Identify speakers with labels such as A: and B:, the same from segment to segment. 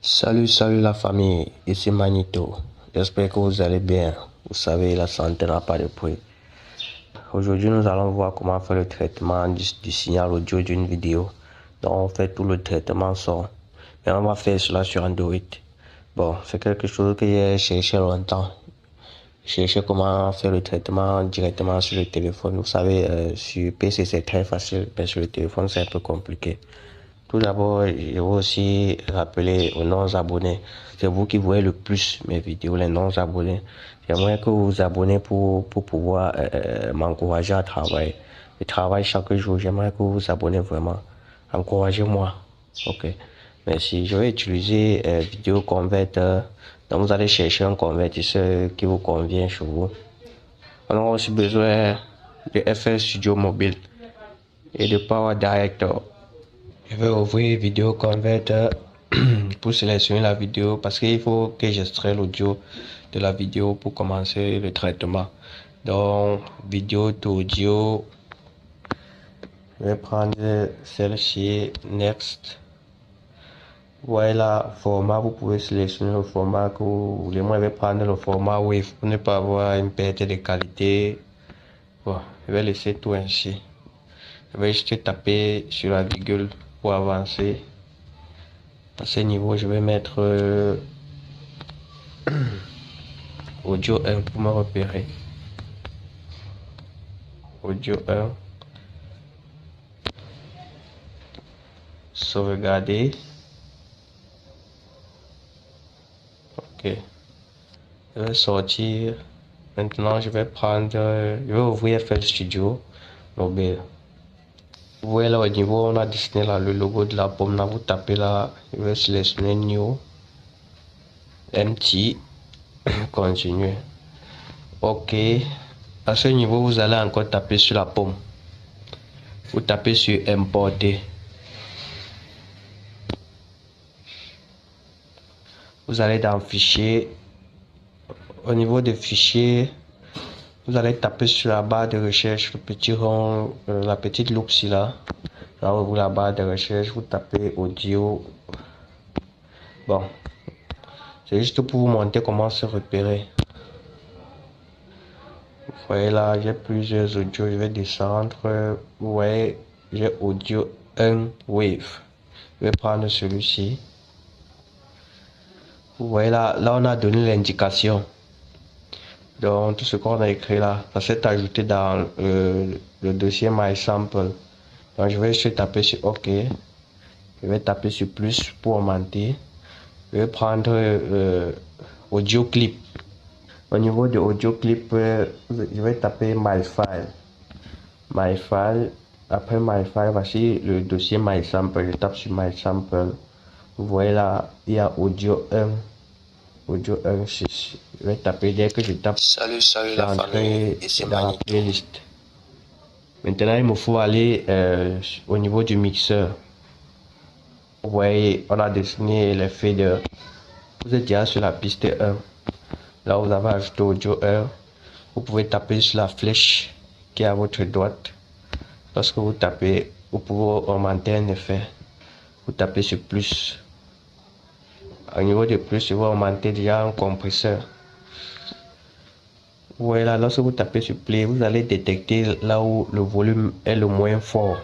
A: Salut la famille, ici Manito. J'espère que vous allez bien. Vous savez, la santé n'a pas de prix. Aujourd'hui, nous allons voir comment faire le traitement du signal audio d'une vidéo. Donc, on fait tout le traitement son. Mais on va faire cela sur Android. Bon, c'est quelque chose que j'ai cherché longtemps. Chercher comment faire le traitement directement sur le téléphone. Vous savez, sur PC c'est très facile, mais sur le téléphone c'est un peu compliqué. Tout d'abord, je vais aussi rappeler aux non-abonnés. C'est vous qui voyez le plus mes vidéos, les non-abonnés. J'aimerais que vous vous abonnez pour pouvoir m'encourager à travailler. Je travaille chaque jour. J'aimerais que vous vous abonnez vraiment. Encouragez-moi. Ok. Merci. Je vais utiliser Vidéo Converter. Donc, vous allez chercher un convertisseur qui vous convient chez vous. On aura aussi besoin de FL Studio Mobile et de Power Director. Je vais ouvrir Vidéo Converter pour sélectionner la vidéo parce qu'il faut que j'extrais l'audio de la vidéo pour commencer le traitement. Donc, vidéo to audio, je vais prendre celle-ci, Next. Voilà, format, vous pouvez sélectionner le format que vous voulez. Moi, je vais prendre le format WAV pour ne pas avoir une perte de qualité. Bon, je vais laisser tout ainsi. Je vais juste taper sur la virgule pour avancer. À ce niveau, je vais mettre audio 1 pour me repérer. Audio 1. Sauvegarder. Ok. Je vais sortir. Maintenant, je vais prendre. Je vais ouvrir FL Studio Mobile. Vous voyez là au niveau, on a dessiné là le logo de la pomme. Là, vous tapez là. Je vais sélectionner New. Empty. Continuer. Ok. À ce niveau, vous allez encore taper sur la pomme. Vous tapez sur Importer. Vous allez dans Fichier. Au niveau des fichiers, vous allez taper sur la barre de recherche, le petit rond, la petite loupe ici là. Là où vous la barre de recherche, vous tapez audio. Bon, c'est juste pour vous montrer comment se repérer. Vous voyez là, j'ai plusieurs audios, je vais descendre. Vous voyez, j'ai audio 1 wave. Je vais prendre celui-ci. Vous voyez là, on a donné l'indication. Donc, tout ce qu'on a écrit là, ça s'est ajouté dans le dossier MySample. Donc, je vais juste taper sur OK. Je vais taper sur plus pour augmenter. Je vais prendre audio clip. Au niveau de audio clip, je vais taper MyFile. MyFile. Après MyFile, voici le dossier MySample. Je tape sur MySample. Vous voyez là, il y a audio 1. Audio 1, je vais taper dès que je tape.
B: Salut la famille, ici
A: dans la
B: Manito.
A: playlist. Maintenant, il me faut aller au niveau du mixeur. Vous voyez, on a dessiné les faders. Vous êtes déjà sur la piste 1. Là, vous avez ajouté audio 1. Vous pouvez taper sur la flèche qui est à votre droite. Lorsque vous tapez, vous pouvez augmenter un effet. Vous tapez sur plus. Au niveau de plus, vous augmenter déjà un compresseur. Voilà, lorsque vous tapez sur play, vous allez détecter là où le volume est le moins fort.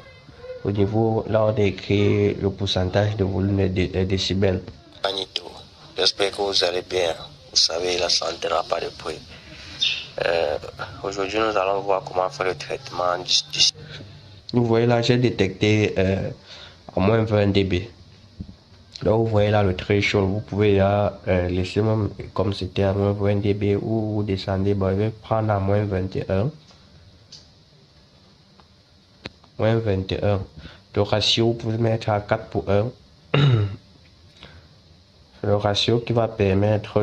A: Au niveau, là on a écrit le pourcentage de volume des décibels.
B: Manito, j'espère que vous allez bien. Vous savez, la santé n'a pas de prix. Aujourd'hui, nous allons voir comment faire le traitement du...
A: Vous voyez là, j'ai détecté à moins 20 dB. Là, vous voyez là le threshold, vous pouvez là laisser même comme c'était à moins 20 dB ou vous descendez. Bon, je vais prendre à moins 21. Moins 21. Le ratio, vous pouvez mettre à 4 pour 1. Le ratio qui va permettre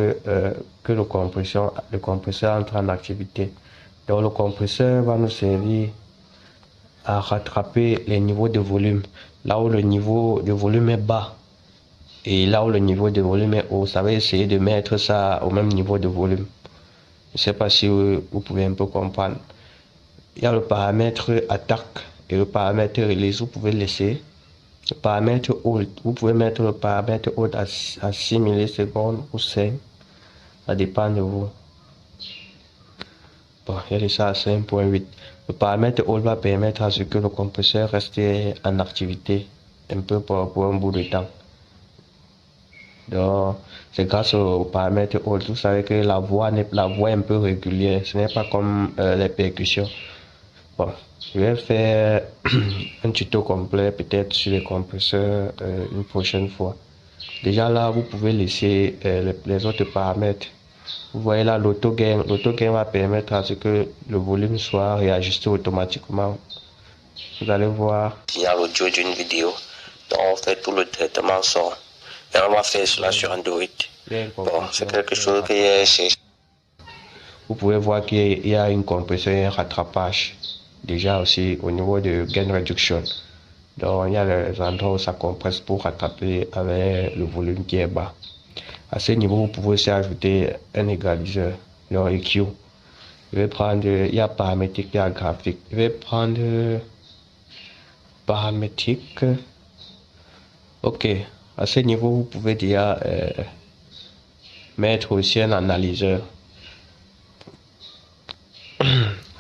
A: que le compresseur entre en activité. Donc le compresseur va nous servir à rattraper les niveaux de volume. Là où le niveau de volume est bas et là où le niveau de volume est haut, ça va essayer de mettre ça au même niveau de volume. Je ne sais pas si vous pouvez un peu comprendre. Il y a le paramètre attaque et le paramètre release, vous pouvez laisser. Le paramètre hold, vous pouvez mettre le paramètre hold à 6 millisecondes ou 5. Ça dépend de vous. Bon, il y a déjà à 5.8. Le paramètre hold va permettre à ce que le compresseur reste en activité un peu pour un bout de temps. Donc, c'est grâce au paramètre hold. Vous savez que la voix est un peu régulière. Ce n'est pas comme les percussions. Bon, je vais faire un tuto complet peut-être sur les compresseurs une prochaine fois. Déjà là, vous pouvez laisser les autres paramètres. Vous voyez là, l'auto-gain. L'auto-gain va permettre à ce que le volume soit réajusté automatiquement. Vous allez voir.
B: Signal audio d'une vidéo. Donc on fait tout le traitement son. Et on va faire cela sur Android. Bon, c'est quelque chose que j'ai cherché.
A: Vous pouvez voir qu'il y a une compression et un rattrapage. Déjà aussi au niveau de gain reduction. Donc il y a les endroits où ça compresse pour rattraper avec le volume qui est bas. À ce niveau, vous pouvez aussi ajouter un égaliseur, le EQ. Je vais prendre, il y a paramétrique, il y a graphique. Je vais prendre paramétrique. Ok, à ce niveau, vous pouvez déjà mettre aussi un analyseur.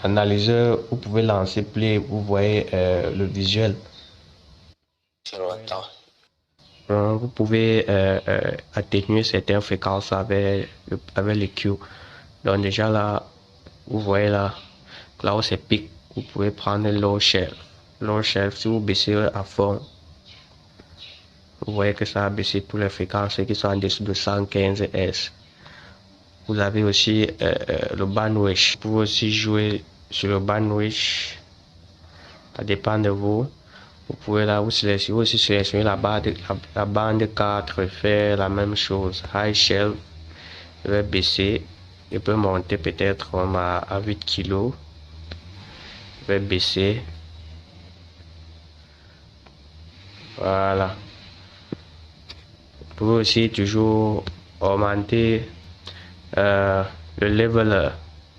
A: Analyseur, vous pouvez lancer play, vous voyez le visuel. Vous pouvez atténuer certaines fréquences avec le Q. Donc déjà là, vous voyez là où c'est pic, vous pouvez prendre low shelf. Low shelf, si vous baissez à fond, vous voyez que ça a baissé pour les fréquences qui sont en dessous de 115 Hz. Vous avez aussi le bandwidth. Vous pouvez aussi jouer sur le bandwidth. Ça dépend de vous. Vous pouvez là aussi sélectionner la bande 4, faire la même chose. High shelf, je vais baisser. Je peux monter peut-être à 8 kg. Je vais baisser. Voilà. Vous pouvez aussi toujours augmenter le level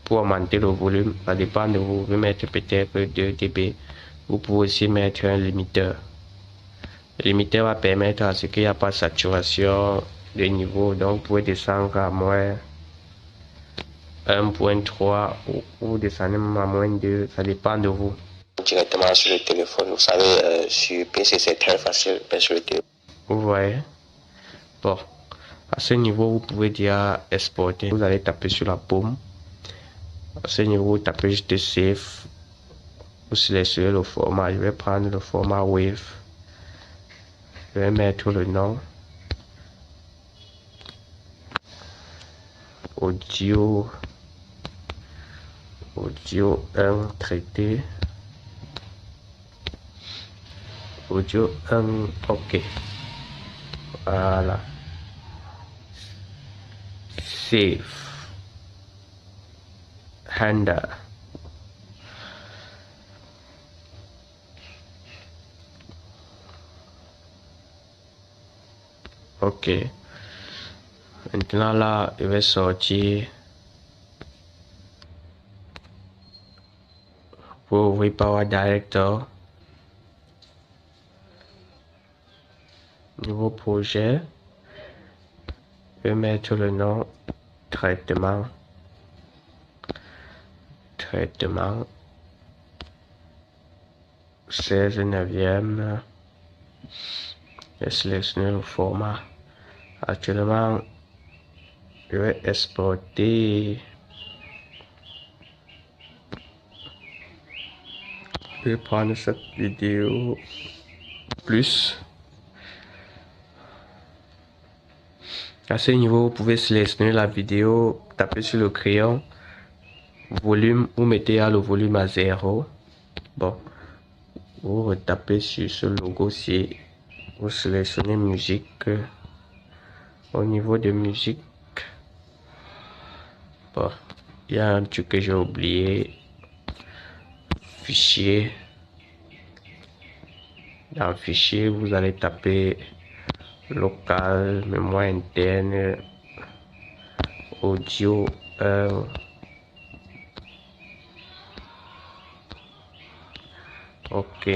A: pour augmenter le volume. Ça dépend de vous. Vous pouvez mettre peut-être 2 dB. Vous pouvez aussi mettre un limiteur. Le limiteur va permettre à ce qu'il n'y a pas de saturation de niveau. Donc vous pouvez descendre à moins 1.3 ou descendre même à moins 2. Ça dépend de vous.
B: Directement sur le téléphone. Vous savez, sur PC c'est très facile, mais sur le téléphone.
A: Vous voyez. Bon. À ce niveau, vous pouvez déjà exporter. Vous allez taper sur la paume. À ce niveau, vous tapez juste Save. Vous sélectionnez le format. Je vais prendre le format Wave. Je vais mettre le nom. Audio 1 traité. Audio 1, ok. Voilà. Save. Handle. Ok. Maintenant là, je vais sortir pour ouvrir Power Director. Nouveau projet. Je vais mettre le nom traitement. Traitement. 16 neuvième. Je vais sélectionner le format. Actuellement, je vais exporter. Je vais prendre cette vidéo plus. À ce niveau, vous pouvez sélectionner la vidéo, taper sur le crayon, volume, vous mettez le volume à 0. Bon, vous retapez sur ce logo-ci, vous sélectionnez musique. Au niveau de musique, bon, il y a un truc que j'ai oublié. Fichier. Dans fichier, vous allez taper local, mémoire interne, audio 1. Ok.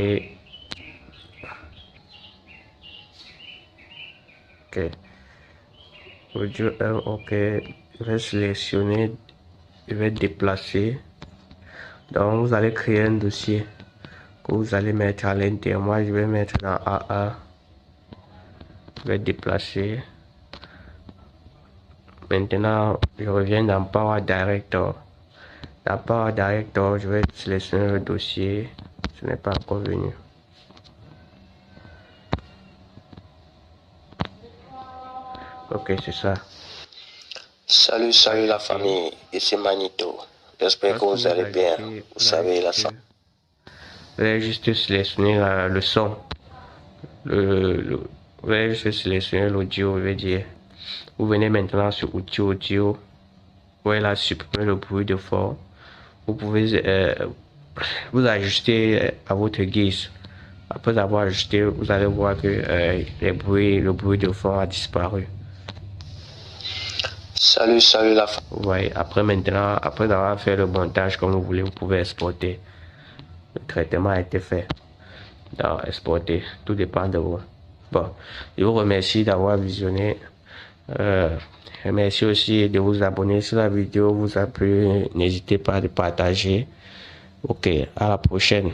A: Ok. Audio 1, ok. Je vais sélectionner, je vais déplacer. Donc, vous allez créer un dossier que vous allez mettre à l'intérieur. Moi, je vais mettre dans A1. Je vais déplacer. Maintenant, je reviens dans Power Director. Dans Power Director, je vais sélectionner le dossier. Ce n'est pas encore venu. Ok, c'est ça.
B: Salut la famille, ici Manito. J'espère que vous allez bien. Vous savez la santé.
A: Vous allez juste sélectionner le son. Vous allez juste sélectionner l'audio, je vais dire. Vous venez maintenant sur outil audio. Vous voyez là, supprimer le bruit de fond. Vous pouvez vous ajuster à votre guise. Après avoir ajusté, vous allez voir que le bruit de fond a disparu.
B: Salut la famille.
A: Vous voyez, après avoir fait le montage comme vous voulez, vous pouvez exporter. Le traitement a été fait. Donc, exporter, tout dépend de vous. Bon, je vous remercie d'avoir visionné. Merci aussi de vous abonner si la vidéo vous a plu. N'hésitez pas à partager. Ok, à la prochaine.